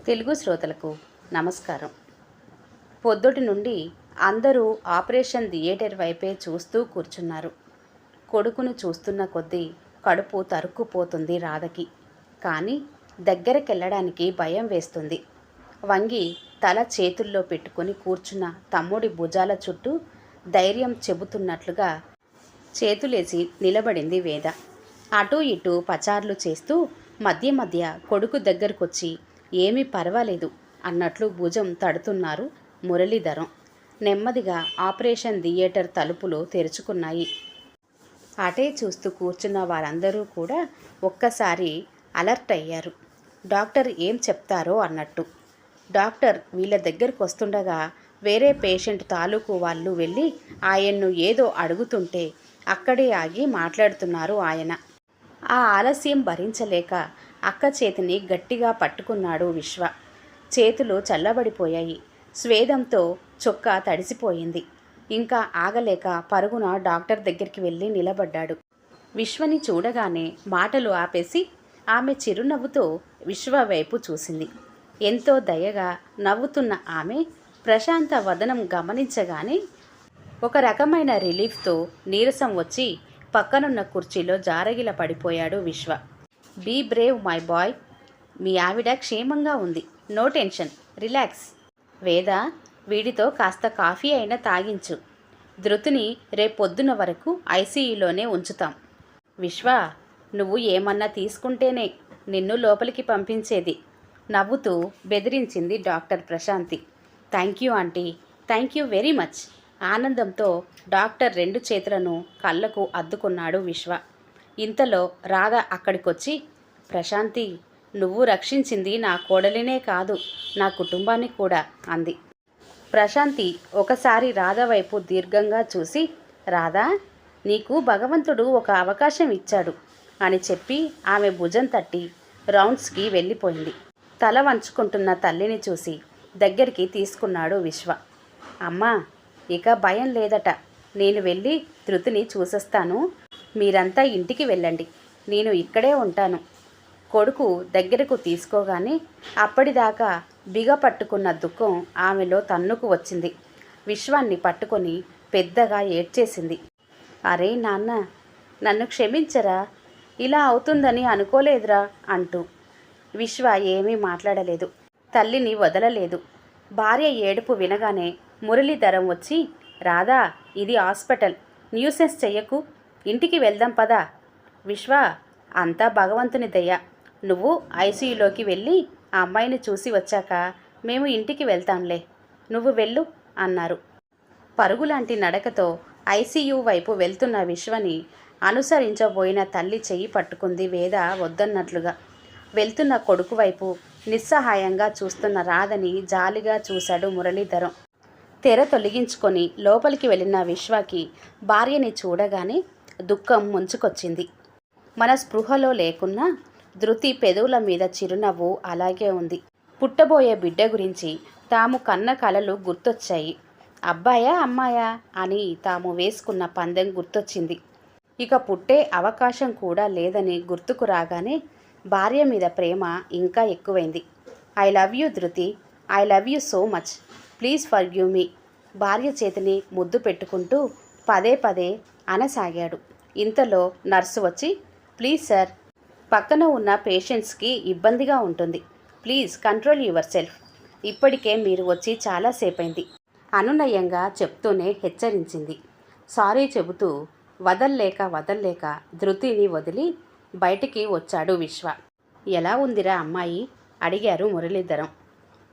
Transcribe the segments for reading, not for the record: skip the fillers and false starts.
తెలుగు శ్రోతలకు నమస్కారం. పొద్దుటి నుండి అందరూ ఆపరేషన్ థియేటర్ వైపే చూస్తూ కూర్చున్నారు. కొడుకును చూస్తున్న కొద్దీ కడుపు తరుక్కుపోతుంది రాధకి. కానీ దగ్గరకెళ్ళడానికి భయం వేస్తుంది. వంగి తల చేతుల్లో పెట్టుకుని కూర్చున్న తమ్ముడి భుజాల చుట్టూ ధైర్యం చెబుతున్నట్లుగా చేతులేసి నిలబడింది వేద. అటూ ఇటూ పచార్లు చేస్తూ మధ్య మధ్య కొడుకు దగ్గరకొచ్చి ఏమీ పర్వాలేదు అన్నట్లు భుజం తడుతున్నారు మురళీధరం. నెమ్మదిగా ఆపరేషన్ థియేటర్ తలుపులు తెరుచుకున్నాయి. అటే చూస్తూ కూర్చున్న వారందరూ కూడా ఒక్కసారి అలర్ట్ అయ్యారు. డాక్టర్ ఏం చెప్తారో అన్నట్టు. డాక్టర్ వీళ్ళ దగ్గరకు వస్తుండగా వేరే పేషెంట్ తాలూకు వాళ్ళు వెళ్ళి ఆయన్ను ఏదో అడుగుతుంటే అక్కడే ఆగి మాట్లాడుతున్నారు ఆయన. ఆ ఆలస్యం భరించలేక అక్క చేతిని గట్టిగా పట్టుకున్నాడు విశ్వ. చేతులు చల్లబడిపోయాయి. స్వేదంతో చొక్కా తడిసిపోయింది. ఇంకా ఆగలేక పరుగున డాక్టర్ దగ్గరికి వెళ్ళి నిలబడ్డాడు. విశ్వని చూడగానే మాటలు ఆపేసి ఆమె చిరునవ్వుతో విశ్వ వైపు చూసింది. ఎంతో దయగా నవ్వుతున్న ఆమె ప్రశాంత వదనం గమనించగానే ఒక రకమైన రిలీఫ్తో నీరసం వచ్చి పక్కనున్న కుర్చీలో జారగిల పడిపోయాడు Vishwa. Be brave my boy. మీ ఆవిడ క్షేమంగా ఉంది. No tension, relax. వేద, వీడితో కాస్త కాఫీ అయినా తాగించు. ధృతిని రేపొద్దున వరకు ఐసీయూలోనే ఉంచుతాం. విశ్వ, నువ్వు ఏమన్నా తీసుకుంటేనే నిన్ను లోపలికి పంపించేది. నవ్వుతూ బెదిరించింది doctor Prashanti. Thank you aunty, thank you very much. ఆనందంతో డాక్టర్ రెండు చేతులను కళ్ళకు అద్దుకున్నాడు విశ్వ. ఇంతలో రాధ అక్కడికొచ్చి, ప్రశాంతి, నువ్వు రక్షించింది నా కోడలినే కాదు, నా కుటుంబాన్ని కూడా అంది. ప్రశాంతి ఒకసారి రాధ వైపు దీర్ఘంగా చూసి, రాధా, నీకు భగవంతుడు ఒక అవకాశం ఇచ్చాడు అని చెప్పి ఆమె భుజం తట్టి రౌండ్స్కి వెళ్ళిపోయింది. తల వంచుకుంటున్న తల్లిని చూసి దగ్గరికి తీసుకున్నాడు విశ్వ. అమ్మా, ఇక భయం లేదట. నేను వెళ్ళి ధృతిని చూసొస్తాను. మీరంతా ఇంటికి వెళ్ళండి, నేను ఇక్కడే ఉంటాను. కొడుకు దగ్గరకు తీసుకోగానే అప్పటిదాకా బిగపట్టుకున్న దుఃఖం ఆమెలో తన్నుకు వచ్చింది. విశ్వాన్ని పట్టుకొని పెద్దగా ఏడ్చేసింది. అరే నాన్న, నన్ను క్షమించరా, ఇలా అవుతుందని అనుకోలేదురా అంటూ. విశ్వ ఏమీ మాట్లాడలేదు, తల్లిని వదలలేదు. భార్య ఏడుపు వినగానే మురళీధరం వచ్చి, రాధా, ఇది హాస్పిటల్, న్యూసెన్స్ చెయ్యకు, ఇంటికి వెళ్దాం పదా. విశ్వ, అంతా భగవంతుని దయ. నువ్వు ఐసీయూలోకి వెళ్ళి ఆ అమ్మాయిని చూసి వచ్చాక మేము ఇంటికి వెళ్తాంలే, నువ్వు వెళ్ళు అన్నారు. పరుగులాంటి నడకతో ఐసీయూ వైపు వెళ్తున్న విశ్వని అనుసరించబోయిన తల్లి చెయ్యి పట్టుకుంది వేద వద్దన్నట్లుగా. వెళ్తున్న కొడుకు వైపు నిస్సహాయంగా చూస్తున్న రాధని జాలిగా చూశాడు మురళీధరం. తెర తొలగించుకొని లోపలికి వెళ్ళిన విశ్వకి భార్యని చూడగానే దుఃఖం ముంచుకొచ్చింది. మన స్పృహలో లేకున్నా ధృతి పెదవుల మీద చిరునవ్వు అలాగే ఉంది. పుట్టబోయే బిడ్డ గురించి తాము కన్న కలలు గుర్తొచ్చాయి. అబ్బాయా అమ్మాయా అని తాము వేసుకున్న పందెం గుర్తొచ్చింది. ఇక పుట్టే అవకాశం కూడా లేదని గుర్తుకు రాగానే భార్య మీద ప్రేమ ఇంకా ఎక్కువైంది. ఐ లవ్ యూ ధృతి, I love you so much, please forgive me. భార్య చేతిని ముద్దు పెట్టుకుంటూ పదే పదే అనసాగాడు. ఇంతలో నర్సు వచ్చి, ప్లీజ్ సార్, పక్కన ఉన్న పేషెంట్స్కి ఇబ్బందిగా ఉంటుంది, ప్లీజ్ కంట్రోల్ యువర్ సెల్ఫ్. ఇప్పటికే మీరు వచ్చి చాలాసేపైంది అనునయంగా చెప్తూనే హెచ్చరించింది. సారీ చెబుతూ వదల్లేక ధృతిని వదిలి బయటికి వచ్చాడు విశ్వ. ఎలా ఉందిరా అమ్మాయి అడిగారు మురళీధరం.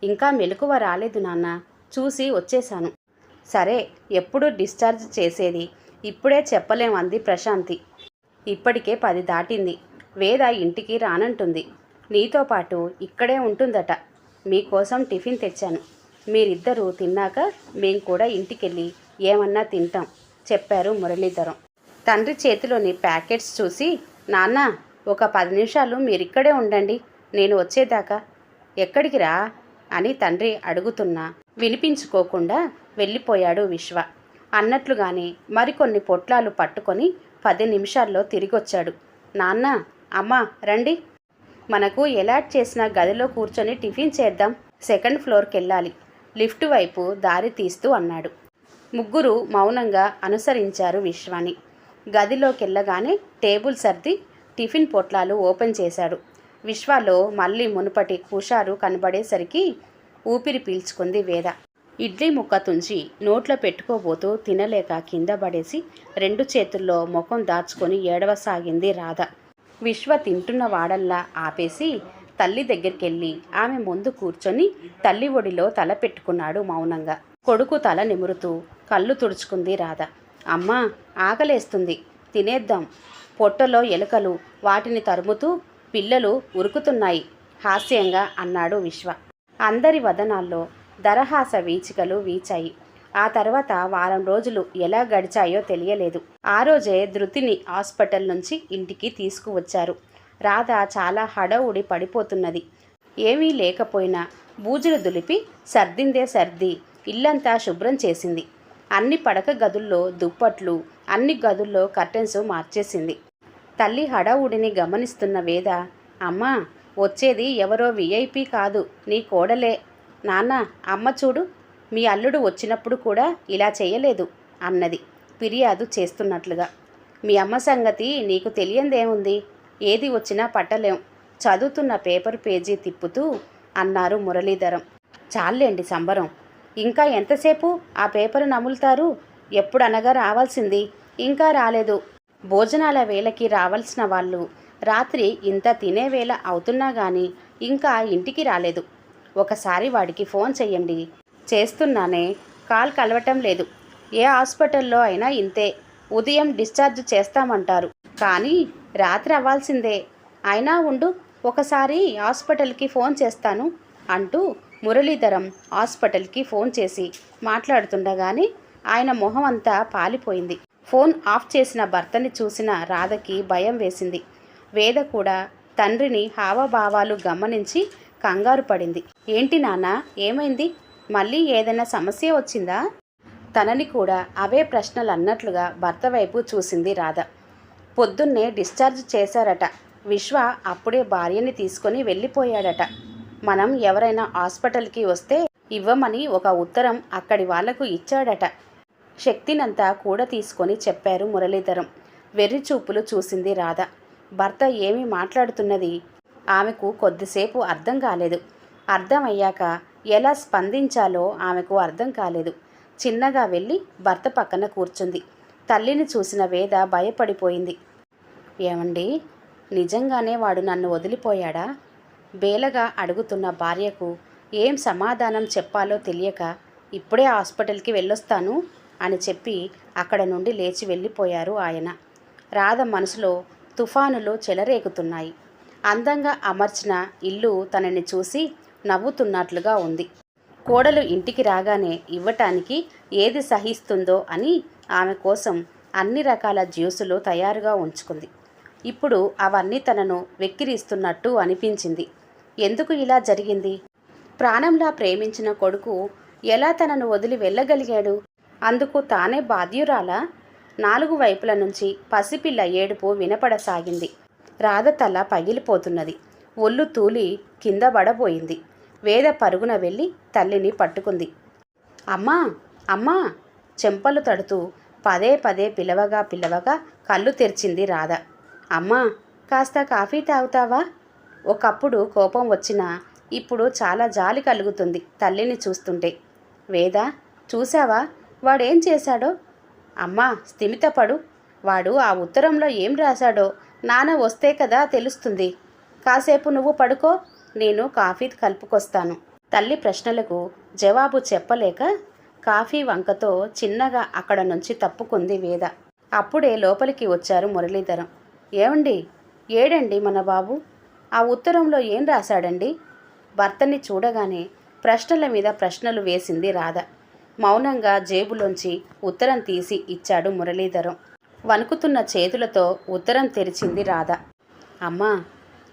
ఇంకా మెలకువ రాలేదు నాన్న, చూసి వచ్చేశాను. సరే, ఎప్పుడు డిశ్చార్జ్ చేసేది? ఇప్పుడే చెప్పలేం అంది ప్రశాంతి. ఇప్పటికే 10 దాటింది. వేద ఇంటికి రానంటుంది. నీతో పాటు ఇక్కడే ఉంటుందట. మీకోసం టిఫిన్ తెచ్చాను. మీరిద్దరూ తిన్నాక మేం కూడా ఇంటికెళ్ళి ఏమన్నా తింటాం చెప్పారు మురళీధరం. తండ్రి చేతిలోని ప్యాకెట్స్ చూసి, నాన్న, ఒక 10 నిమిషాలు మీరిక్కడే ఉండండి, నేను వచ్చేదాకా. ఎక్కడికి రా అని తండ్రి అడుగుతున్నా వినిపించుకోకుండా వెళ్ళిపోయాడు విశ్వ. అన్నట్లుగానే మరికొన్ని పొట్లాలు పట్టుకొని 10 నిమిషాల్లో తిరిగొచ్చాడు. నాన్న, అమ్మ రండి. మనకు ఎలాట్ చేసిన గదిలో కూర్చొని టిఫిన్ చేద్దాం, సెకండ్ ఫ్లోర్కి వెళ్ళాలి, లిఫ్ట్ వైపు దారి తీస్తూ అన్నాడు. ముగ్గురు మౌనంగా అనుసరించారు విశ్వాని. గదిలోకెళ్ళగానే టేబుల్ సర్ది టిఫిన్ పొట్లాలు ఓపెన్ చేశాడు. విశ్వాలో మళ్ళీ మునుపటి హుషారు కనబడేసరికి ఊపిరి పీల్చుకుంది వేద. ఇడ్లీ ముక్క తుంచి నోట్లో పెట్టుకోబోతూ తినలేక కింద పడేసి 2 చేతుల్లో ముఖం దాచుకొని ఏడవసాగింది రాధ. విశ్వ తింటున్న వాడల్లా ఆపేసి తల్లి దగ్గరికెళ్ళి ఆమె ముందు కూర్చొని తల్లి ఒడిలో తల పెట్టుకున్నాడు మౌనంగా. కొడుకు తల నిమురుతూ కళ్ళు తుడుచుకుంది రాధ. అమ్మా, ఆకలేస్తుంది, తినేద్దాం. పొట్టలో ఎలుకలు వాటిని తరుముతూ పిల్లలు ఉరుకుతున్నాయి హాస్యంగా అన్నాడు విశ్వ. అందరి వదనాల్లో దరహాస వీచికలు వీచాయి. ఆ తర్వాత వారం రోజులు ఎలా గడిచాయో తెలియలేదు. ఆ రోజే ధృతిని హాస్పిటల్ నుంచి ఇంటికి తీసుకువచ్చారు. రాధ చాలా హడావుడి పడిపోతున్నది. ఏమీ లేకపోయినా బూజులు దులిపి సర్దిందే సర్ది ఇల్లంతా శుభ్రం చేసింది. అన్ని పడక గదుల్లో దుప్పట్లు, అన్ని గదుల్లో కర్టెన్స్ మార్చేసింది. తల్లి హడావుడిని గమనిస్తున్న వేద, అమ్మా, వచ్చేది ఎవరో విఐపి కాదు, నీ కోడలే. నాన్న, అమ్మ చూడు, మీ అల్లుడు వచ్చినప్పుడు కూడా ఇలా చేయలేదు అన్నది ఫిర్యాదు చేస్తున్నట్లుగా. మీ అమ్మ సంగతి నీకు తెలియందేముంది, ఏది వచ్చినా పట్టలేం, చదువుతున్న పేపర్ పేజీ తిప్పుతూ అన్నారు మురళీధరం. చాలండి సంబరం, ఇంకా ఎంతసేపు ఆ పేపర్ నములుతారు? ఎప్పుడు అనగా రావాల్సింది ఇంకా రాలేదు. భోజనాల వేళకి రావాల్సిన వాళ్ళు రాత్రి ఇంత తినే వేళ అవుతున్నా కానీ ఇంకా ఇంటికి రాలేదు. ఒకసారి వాడికి ఫోన్ చెయ్యండి. చేస్తున్నానే, కాల్ కలవటం లేదు. ఏ హాస్పిటల్లో అయినా ఇంతే, ఉదయం డిశ్చార్జ్ చేస్తామంటారు కానీ రాత్రి అవ్వాల్సిందే. అయినా ఉండు, ఒకసారి హాస్పిటల్కి ఫోన్ చేస్తాను అంటూ మురళీధరం హాస్పిటల్కి ఫోన్ చేసి మాట్లాడుతుండగానే ఆయన మొహం అంతా పాలిపోయింది. ఫోన్ ఆఫ్ చేసిన భర్తని చూసిన రాధకి భయం వేసింది. వేద కూడా తండ్రిని హావభావాలు గమనించి కంగారు పడింది. ఏంటి నాన్న, ఏమైంది? మళ్ళీ ఏదైనా సమస్య వచ్చిందా? తనని కూడా అవే ప్రశ్నలు అన్నట్లుగా భర్త వైపు చూసింది రాధ. పొద్దున్నే డిశ్చార్జ్ చేశారట. విశ్వ అప్పుడే భార్యని తీసుకొని వెళ్ళిపోయాడట. మనం ఎవరైనా హాస్పిటల్కి వస్తే ఇవ్వమని ఒక ఉత్తరం అక్కడి వాళ్లకు ఇచ్చాడట. శక్తినంతా కూడా తీసుకొని చెప్పారు మురళీధరం. వెర్రి చూపులు చూసింది రాధ. భర్త ఏమి మాట్లాడుతున్నది ఆమెకు కొద్దిసేపు అర్థం కాలేదు. అర్థమయ్యాక ఎలా స్పందించాలో ఆమెకు అర్థం కాలేదు. చిన్నగా వెళ్ళి భర్త పక్కన కూర్చుంది. తల్లిని చూసిన వేద భయపడిపోయింది. ఏమండి, నిజంగానే వాడు నన్ను వదిలిపోయాడా? బేలగా అడుగుతున్న భార్యకు ఏం సమాధానం చెప్పాలో తెలియక ఇప్పుడే హాస్పిటల్కి వెళ్ళొస్తాను అని చెప్పి అక్కడ నుండి లేచి వెళ్ళిపోయారు ఆయన. రాధ మనసులో తుఫానులు చెలరేగుతున్నాయి. అందంగా అమర్చిన ఇల్లు తనని చూసి నవ్వుతున్నట్లుగా ఉంది. కోడలు ఇంటికి రాగానే ఇవ్వటానికి ఏది సహిస్తుందో అని ఆమె కోసం అన్ని రకాల జ్యూసులు తయారుగా ఉంచుకుంది. ఇప్పుడు అవన్నీ తనను వెక్కిరిస్తున్నట్టు అనిపించింది. ఎందుకు ఇలా జరిగింది? ప్రాణంలా ప్రేమించిన కొడుకు ఎలా తనను వదిలి వెళ్ళగలిగాడు? అందుకు తానే బాధ్యురాలా? 4 వైపుల నుంచి పసిపిల్ల ఏడుపు వినపడసాగింది. రాధ తల పగిలిపోతున్నది. ఒళ్ళు తూలి కింద పడబోయింది. వేద పరుగున వెళ్ళి తల్లిని పట్టుకుంది. అమ్మా, అమ్మా చెంపలు తడుతూ పదే పదే పిలవగా కళ్ళు తెరిచింది రాధ. అమ్మా, కాస్త కాఫీ తాగుతావా? ఒకప్పుడు కోపం వచ్చినా ఇప్పుడు చాలా జాలి కలుగుతుంది తల్లిని చూస్తుంటే. వేద, చూసావా వాడేం చేశాడో? అమ్మా, స్థిమితపడు. వాడు ఆ ఉత్తరంలో ఏం రాశాడో నాన్న వస్తే కదా తెలుస్తుంది. కాసేపు నువ్వు పడుకో, నేను కాఫీ కలుపుకొస్తాను. తల్లి ప్రశ్నలకు జవాబు చెప్పలేక కాఫీ వంకతో చిన్నగా అక్కడ నుంచి తప్పుకుంది వేద. అప్పుడే లోపలికి వచ్చారు మురళీధరం. ఏమండి, ఏడండి మన బాబు? ఆ ఉత్తరంలో ఏం రాశాడండి? భర్తని చూడగానే ప్రశ్నల మీద ప్రశ్నలు వేసింది రాధ. మౌనంగా జేబులోంచి ఉత్తరం తీసి ఇచ్చాడు మురళీధరం. వణుకుతున్న చేతులతో ఉత్తరం తెరిచింది రాధ. అమ్మా,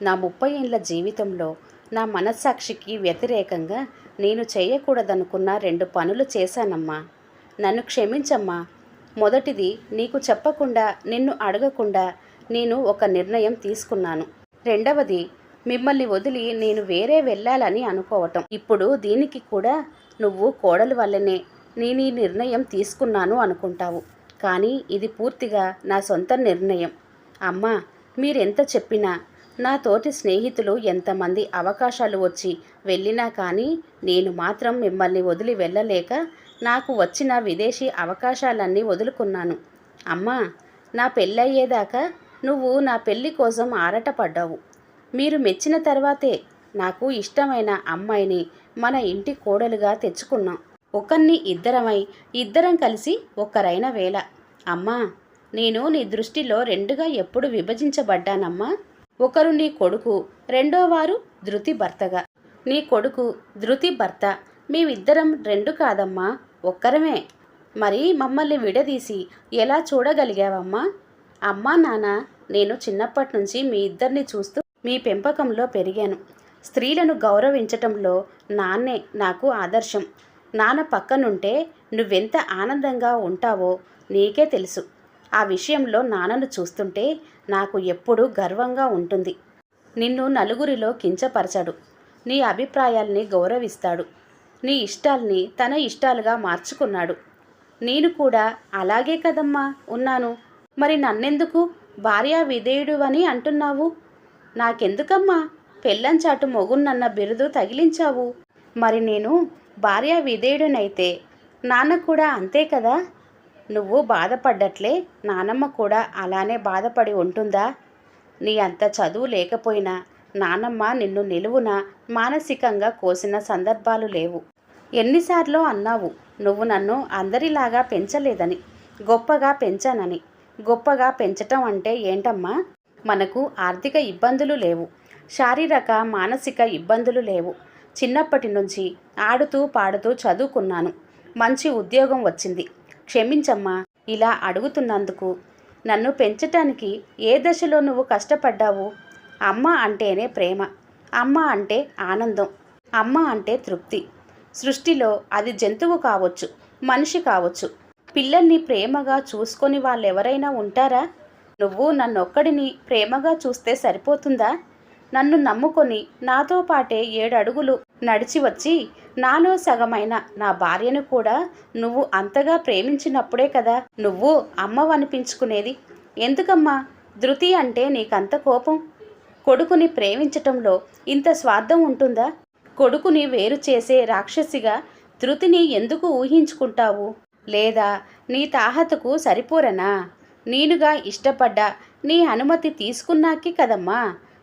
నా 30 ఏళ్ల జీవితంలో నా మనస్సాక్షికి వ్యతిరేకంగా నేను చేయకూడదనుకున్న 2 పనులు చేశానమ్మా. నన్ను క్షమించమ్మా. మొదటిది, నీకు చెప్పకుండా నిన్ను అడగకుండా నేను ఒక నిర్ణయం తీసుకున్నాను. రెండవది, మిమ్మల్ని వదిలి నేను వేరే వెళ్ళాలని అనుకోవటం. ఇప్పుడు దీనికి కూడా నువ్వు కోడలు వల్లనే నేను ఈ నిర్ణయం తీసుకున్నాను అనుకుంటావు. కానీ ఇది పూర్తిగా నా సొంత నిర్ణయం. అమ్మా, మీరెంత చెప్పినా, నా తోటి స్నేహితులు ఎంతమంది అవకాశాలు వచ్చి వెళ్ళినా కానీ నేను మాత్రం మిమ్మల్ని వదిలి వెళ్ళలేక నాకు వచ్చిన విదేశీ అవకాశాలన్నీ వదులుకున్నాను. అమ్మా, నా పెళ్ళయ్యేదాకా నువ్వు నా పెళ్ళి కోసం ఆరాటపడ్డావు. మీరు మెచ్చిన తర్వాతే నాకు ఇష్టమైన అమ్మాయిని మన ఇంటి కోడలుగా తెచ్చుకున్నాం. ఒకరిని ఇద్దరం కలిసి ఒక్కరైన వేళ. అమ్మా, నేను నీ దృష్టిలో రెండుగా ఎప్పుడు విభజించబడ్డానమ్మా. ఒకరు నీ కొడుకు, రెండోవారు ధృతి భర్తగా. నీ కొడుకు ధృతి భర్త, మేమిద్దరం రెండు కాదమ్మా, ఒక్కరమే. మరి మమ్మల్ని విడదీసి ఎలా చూడగలిగావమ్మా? అమ్మా నాన్న, నేను చిన్నప్పటి నుంచి మీ ఇద్దరిని చూస్తూ మీ పెంపకంలో పెరిగాను. స్త్రీలను గౌరవించటంలో నాన్నే నాకు ఆదర్శం. నాన్న పక్కనుంటే నువ్వెంత ఆనందంగా ఉంటావో నీకే తెలుసు. ఆ విషయంలో నాన్నను చూస్తుంటే నాకు ఎప్పుడూ గర్వంగా ఉంటుంది. నిన్ను నలుగురిలో కించపరచడు. నీ అభిప్రాయాల్ని గౌరవిస్తాడు. నీ ఇష్టాల్ని తన ఇష్టాలుగా మార్చుకున్నాడు. నేను కూడా అలాగే కదమ్మా ఉన్నాను. మరి నన్నెందుకు భార్యా విధేయుడు అని అంటున్నావు? నాకెందుకమ్మా పెళ్ళంచాటు మొగున్నన్న బిరుదు తగిలించావు? మరి నేను భార్యా విధేయుడినైతే నాన్న కూడా అంతే కదా? నువ్వు బాధపడ్డట్లే నానమ్మ కూడా అలానే బాధపడి ఉంటుందా? నీ అంత చదువు లేకపోయినా నానమ్మ నిన్ను నిలువున మానసికంగా కోసిన సందర్భాలు లేవు. ఎన్నిసార్లు అన్నావు నువ్వు నన్ను అందరిలాగా పెంచలేదని, గొప్పగా పెంచానని. గొప్పగా పెంచటం అంటే ఏంటమ్మా? మనకు ఆర్థిక ఇబ్బందులు లేవు, శారీరక మానసిక ఇబ్బందులు లేవు. చిన్నప్పటి నుంచి ఆడుతూ పాడుతూ చదువుకున్నాను. మంచి ఉద్యోగం వచ్చింది. క్షమించమ్మా ఇలా అడుగుతున్నందుకు. నన్ను పెంచటానికి ఏ దశలో నువ్వు కష్టపడ్డావు? అమ్మ అంటేనే ప్రేమ, అమ్మ అంటే ఆనందం, అమ్మ అంటే తృప్తి. సృష్టిలో అది జంతువు కావచ్చు, మనిషి కావచ్చు, పిల్లల్ని ప్రేమగా చూసుకొని వాళ్ళెవరైనా ఉంటారా? నువ్వు నన్నొక్కడిని ప్రేమగా చూస్తే సరిపోతుందా? నన్ను నమ్ముకొని నాతో పాటే 7 అడుగులు నడిచి వచ్చి నాలో సగమైన నా భార్యను కూడా నువ్వు అంతగా ప్రేమించినప్పుడే కదా నువ్వు అమ్మవనిపించుకునేది. ఎందుకమ్మా ధృతి అంటే నీకంత కోపం? కొడుకుని ప్రేమించటంలో ఇంత స్వార్థం ఉంటుందా? కొడుకుని వేరు చేసే రాక్షసిగా ధృతిని ఎందుకు ఊహించుకుంటావు? లేదా నీ తాహతకు సరిపోరనా? నేనుగా ఇష్టపడ్డా నీ అనుమతి తీసుకున్నాకే కదమ్మా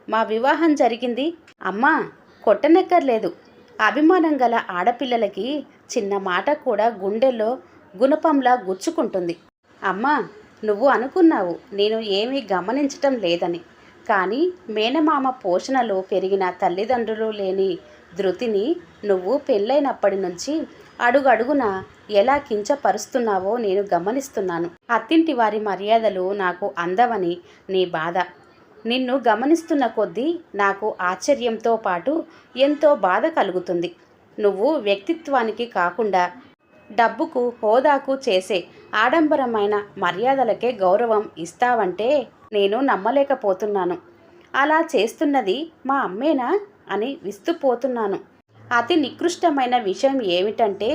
మా వివాహం జరిగింది. అమ్మా, కొట్టనెక్కర్లేదు. అభిమానం గల ఆడపిల్లలకి చిన్న మాట కూడా గుండెల్లో గుణపంలా గుచ్చుకుంటుంది. అమ్మా, నువ్వు అనుకున్నావు నేను ఏమీ గమనించటం లేదని. కానీ మేనమామ పోషణలో పెరిగిన తల్లిదండ్రులు లేని ధృతిని నువ్వు పెళ్ళైనప్పటి నుంచి అడుగడుగున ఎలా కించపరుస్తున్నావో నేను గమనిస్తున్నాను. అత్తింటి వారి మర్యాదలు నాకు అందవని నీ బాధ. నిన్ను గమనిస్తున్న కొద్దీ నాకు ఆశ్చర్యంతో పాటు ఎంతో బాధ కలుగుతుంది. నువ్వు వ్యక్తిత్వానికి కాకుండా డబ్బుకు, హోదాకు చేసే ఆడంబరమైన మర్యాదలకే గౌరవం ఇస్తావంటే నేను నమ్మలేకపోతున్నాను. అలా చేస్తున్నది మా అమ్మేనా అని విస్తుపోతున్నాను. అతి నికృష్టమైన విషయం ఏమిటంటే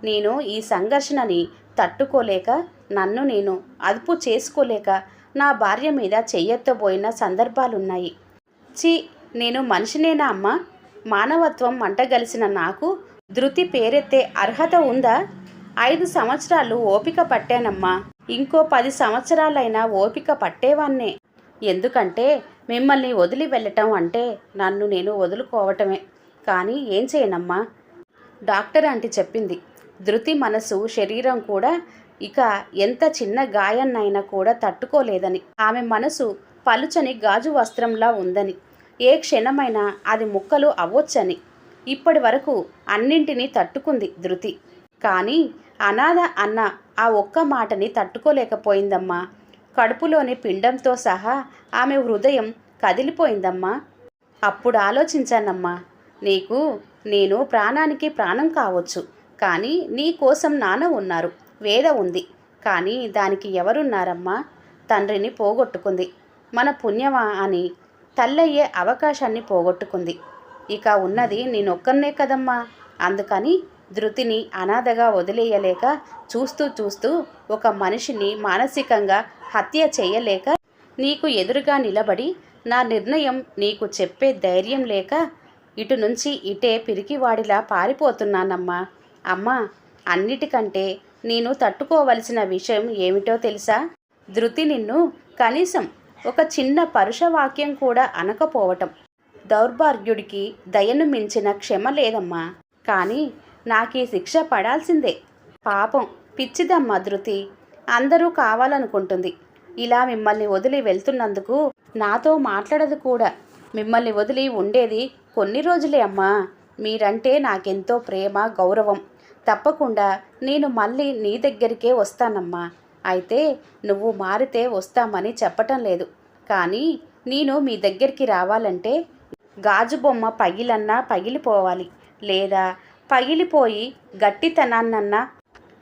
నేను ఈ సంఘర్షణని తట్టుకోలేక, నన్ను నేను అదుపు చేసుకోలేక నా భార్య మీద చెయ్యెత్తబోయిన సందర్భాలున్నాయి. నేను మనిషినేనా అమ్మా? మానవత్వం మంటగలిసిన నాకు ధృతి పేరెత్తే అర్హత ఉందా? 5 సంవత్సరాలు ఓపిక పట్టానమ్మా. ఇంకో 10 సంవత్సరాలైనా ఓపిక పట్టేవాన్నే. ఎందుకంటే మిమ్మల్ని వదిలి వెళ్ళటం అంటే నన్ను నేను వదులుకోవటమే. కానీ ఏం చేయనమ్మా? డాక్టర్ ఆంటీ చెప్పింది. ధృతి మనసు, శరీరం కూడా ఇక ఎంత చిన్న గాయాన్నైనా కూడా తట్టుకోలేదని. ఆమె మనసు పలుచని గాజు వస్త్రంలా ఉందని, ఏ క్షణమైనా అది ముక్కలు అవ్వొచ్చని. ఇప్పటి వరకు అన్నింటినీ తట్టుకుంది ధృతి. కానీ అనాథ అన్న ఆ ఒక్క మాటని తట్టుకోలేకపోయిందమ్మా. కడుపులోని పిండంతో సహా ఆమె హృదయం కదిలిపోయిందమ్మా. అప్పుడు ఆలోచించానమ్మా, నీకు నేను ప్రాణానికి ప్రాణం కావచ్చు, కానీ నీ కోసం నాన్న ఉన్నారు, వేద ఉంది. కానీ దానికి ఎవరున్నారమ్మా? తండ్రిని పోగొట్టుకుంది. మన పుణ్యమా అని తల్లయ్యే అవకాశాన్ని పోగొట్టుకుంది. ఇక ఉన్నది నేనొక్కనే కదమ్మా. అందుకని ధృతిని అనాథగా వదిలేయలేక, చూస్తూ చూస్తూ ఒక మనిషిని మానసికంగా హత్య చేయలేక, నీకు ఎదురుగా నిలబడి నా నిర్ణయం నీకు చెప్పే ధైర్యం లేక ఇటు నుంచి ఇటే పిరికివాడిలా పారిపోతున్నానమ్మా. అమ్మా, అన్నిటికంటే నేను తట్టుకోవలసిన విషయం ఏమిటో తెలుసా? ధృతి నిన్ను కనీసం ఒక చిన్న పరుషవాక్యం కూడా అనకపోవటం. దౌర్భాగ్యుడికి దయను మించిన క్షమ లేదమ్మా. కానీ నాకీ శిక్ష పడాల్సిందే. పాపం పిచ్చిదమ్మా ధృతి. అందరూ కావాలనుకుంటుంది. ఇలా మిమ్మల్ని వదిలి వెళ్తున్నందుకు నాతో మాట్లాడదు కూడా. మిమ్మల్ని వదిలి ఉండేది కొన్ని రోజులే అమ్మా. మీరంటే నాకెంతో ప్రేమ, గౌరవం. తప్పకుండా నేను మళ్ళీ నీ దగ్గరికే వస్తానమ్మా. అయితే నువ్వు మారితే వస్తామని చెప్పటం లేదు. కానీ నేను మీ దగ్గరికి రావాలంటే గాజు బొమ్మ పగిలన్నా పగిలిపోవాలి, లేదా పగిలిపోయి గట్టితనాన్నన్నా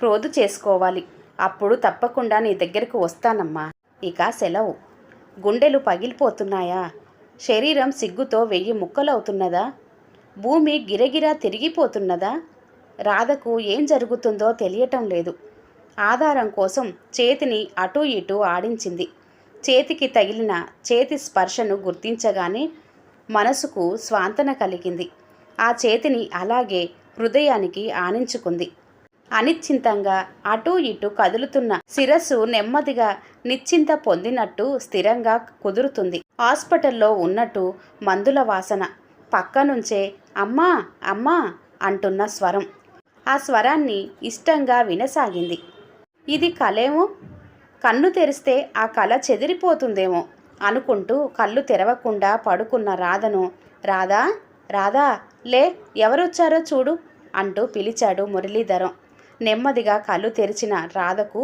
ప్రోదు చేసుకోవాలి. అప్పుడు తప్పకుండా నీ దగ్గరకు వస్తానమ్మా. ఇక సెలవు. గుండెలు పగిలిపోతున్నాయా? శరీరం సిగ్గుతో 1000 ముక్కలవుతున్నదా? భూమి గిరగిరా తిరిగిపోతున్నదా? రాధకు ఏం జరుగుతుందో తెలియటం లేదు. ఆధారం కోసం చేతిని అటూ ఇటూ ఆడించింది. చేతికి తగిలిన చేతి స్పర్శను గుర్తించగానే మనసుకు స్వాంతన కలిగింది. ఆ చేతిని అలాగే హృదయానికి ఆనించుకుంది. అనిశ్చింతంగా అటూ ఇటూ కదులుతున్న శిరస్సు నెమ్మదిగా నిశ్చింత పొందినట్టు స్థిరంగా కుదురుతుంది. హాస్పిటల్లో ఉన్నట్టు మందుల వాసన, పక్కనుంచే అమ్మా అమ్మా అంటున్న స్వరం. ఆ స్వరాన్ని ఇష్టంగా వినసాగింది. ఇది కలేమో, కన్ను తెరిస్తే ఆ కళ చెదిరిపోతుందేమో అనుకుంటూ కళ్ళు తెరవకుండా పడుకున్న రాధను, రాధా రాధా లే, ఎవరొచ్చారో చూడు అంటూ పిలిచాడు మురళీధరం. నెమ్మదిగా కళ్ళు తెరిచిన రాధకు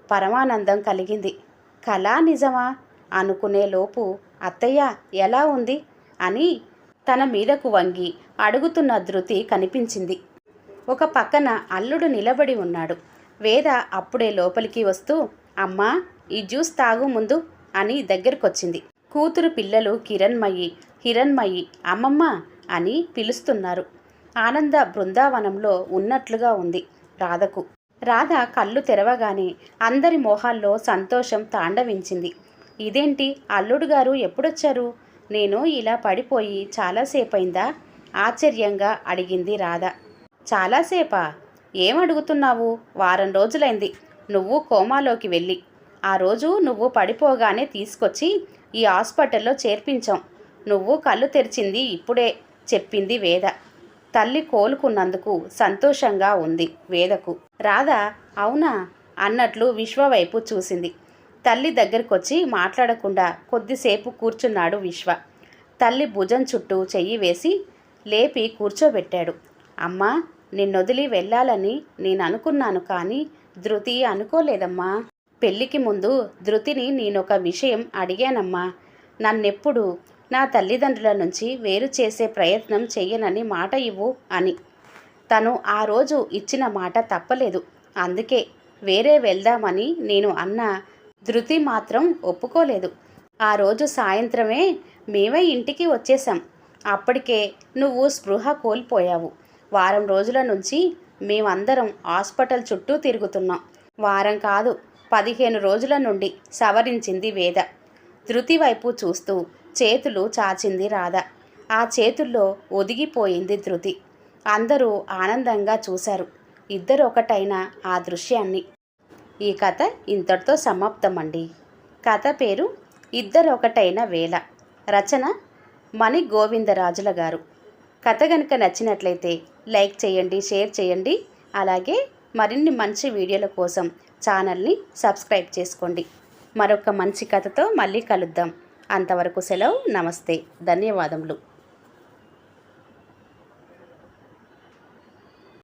పరమానందం కలిగింది. కళా నిజమా అనుకునే లోపు అత్తయ్య ఎలా ఉంది అని తన మీదకు వంగి అడుగుతున్న ధృతి కనిపించింది. ఒక పక్కన అల్లుడు నిలబడి ఉన్నాడు. వేద అప్పుడే లోపలికి వస్తూ, అమ్మా ఈ జ్యూస్ తాగు ముందు అని దగ్గరకొచ్చింది. కూతురు పిల్లలు హిరణ్మయి అమ్మమ్మ అని పిలుస్తున్నారు. ఆనంద బృందావనంలో ఉన్నట్లుగా ఉంది రాధకు. రాధ కళ్ళు తెరవగానే అందరి మోహాల్లో సంతోషం తాండవించింది. ఇదేంటి అల్లుడు గారు ఎప్పుడొచ్చారు? నేను ఇలా పడిపోయి చాలాసేపైందా? ఆశ్చర్యంగా అడిగింది రాధ. చాలాసేపా? ఏమడుగుతున్నావు? వారం రోజులైంది నువ్వు కోమాలోకి వెళ్ళి. ఆ రోజు నువ్వు పడిపోగానే తీసుకొచ్చి ఈ హాస్పిటల్లో చేర్పించాం. నువ్వు కళ్ళు తెరిచింది ఇప్పుడే చెప్పింది వేద. తల్లి కోలుకున్నందుకు సంతోషంగా ఉంది వేదకు. రాధ అవునా అన్నట్లు విశ్వ వైపు చూసింది. తల్లి దగ్గరకొచ్చి మాట్లాడకుండా కొద్దిసేపు కూర్చున్నాడు విశ్వ. తల్లి భుజం చుట్టూ చెయ్యి వేసి లేపి కూర్చోబెట్టాడు. అమ్మా, నిన్నొదిలి వెళ్ళాలని నేను అనుకున్నాను, కానీ ధృతి అనుకోలేదమ్మా. పెళ్ళికి ముందు ధృతిని నేనొక విషయం అడిగానమ్మా. నన్నెప్పుడు నా తల్లిదండ్రుల నుంచి వేరు చేసే ప్రయత్నం చెయ్యనని మాట ఇవ్వు అని. తను ఆ రోజు ఇచ్చిన మాట తప్పలేదు. అందుకే వేరే వెళ్దామని నేను అన్నా. ధృతి మాత్రం ఒప్పుకోలేదు. ఆ రోజు సాయంత్రమే మేమే ఇంటికి వచ్చేసాం. అప్పటికే నువ్వు స్పృహ కోల్పోయావు. వారం రోజుల నుంచి మేమందరం హాస్పిటల్ చుట్టూ తిరుగుతున్నాం. వారం కాదు, 15 రోజుల నుండి సవరించింది వేద. ధృతి వైపు చూస్తూ చేతులు చాచింది రాధ. ఆ చేతుల్లో ఒదిగిపోయింది ధృతి. అందరూ ఆనందంగా చూశారు ఇద్దరు ఒకటైన ఆ దృశ్యాన్ని. ఈ కథ ఇంతటితో సమాప్తమండి. కథ పేరు ఇద్దరు ఒకటైన వేళ. రచన మణి గోవిందరాజుల గారు. కథ కనుక నచ్చినట్లయితే లైక్ చేయండి, షేర్ చేయండి. అలాగే మరిన్ని మంచి వీడియోల కోసం ఛానల్ని సబ్స్క్రైబ్ చేసుకోండి. మరొక మంచి కథతో మళ్ళీ కలుద్దాం. అంతవరకు సెలవు. నమస్తే. ధన్యవాదములు.